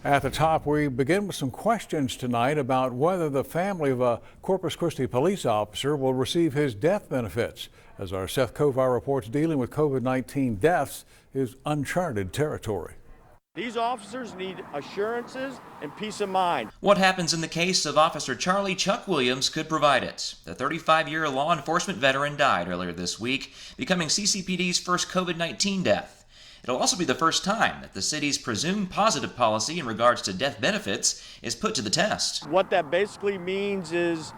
At the top, we begin with some questions tonight about whether the family of a Corpus Christi police officer will receive his death benefits. As our Seth Kovar reports, dealing with COVID-19 deaths is uncharted territory. These officers need assurances and peace of mind. What happens in the case of Officer Charlie Chuck Williams could provide it. The 35-year law enforcement veteran died earlier this week, becoming CCPD's first COVID-19 death. It'll also be the first time that the city's presumed positive policy in regards to death benefits is put to the test. What that basically means is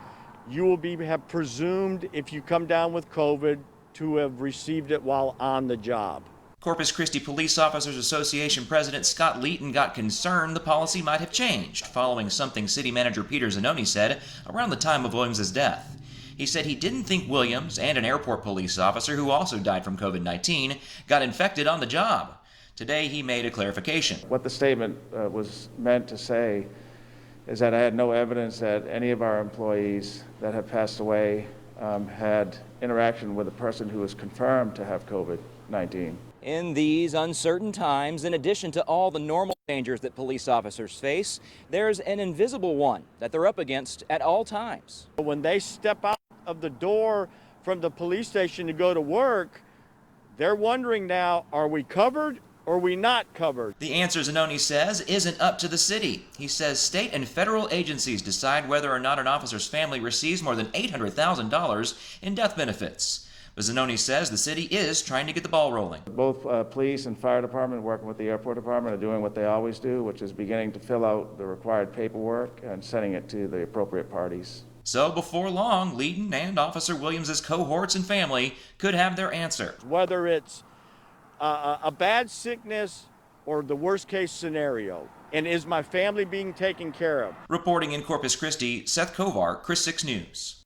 you will have presumed, if you come down with COVID, to have received it while on the job. Corpus Christi Police Officers Association President Scott Leeton got concerned the policy might have changed following something City Manager Peter Zanoni said around the time of Williams' death. He said he didn't think Williams and an airport police officer who also died from COVID-19 got infected on the job. Today he made a clarification. What the statement was meant to say is that I had no evidence that any of our employees that have passed away had interaction with a person who was confirmed to have COVID-19. In these uncertain times, in addition to all the normal dangers that police officers face, there's an invisible one that they're up against at all times. When they step out of the door from the police station to go to work, they're wondering now, are we covered or are we not covered? The answer, Zanoni says, isn't up to the city. He says state and federal agencies decide whether or not an officer's family receives more than $800,000 in death benefits. But Zanoni says the city is trying to get the ball rolling. Both police and fire department, working with the airport department, are doing what they always do, which is beginning to fill out the required paperwork and sending it to the appropriate parties. So before long, Leeton and Officer Williams' cohorts and family could have their answer. Whether it's a bad sickness or the worst case scenario, and is my family being taken care of? Reporting in Corpus Christi, Seth Kovar, KRIS 6 News.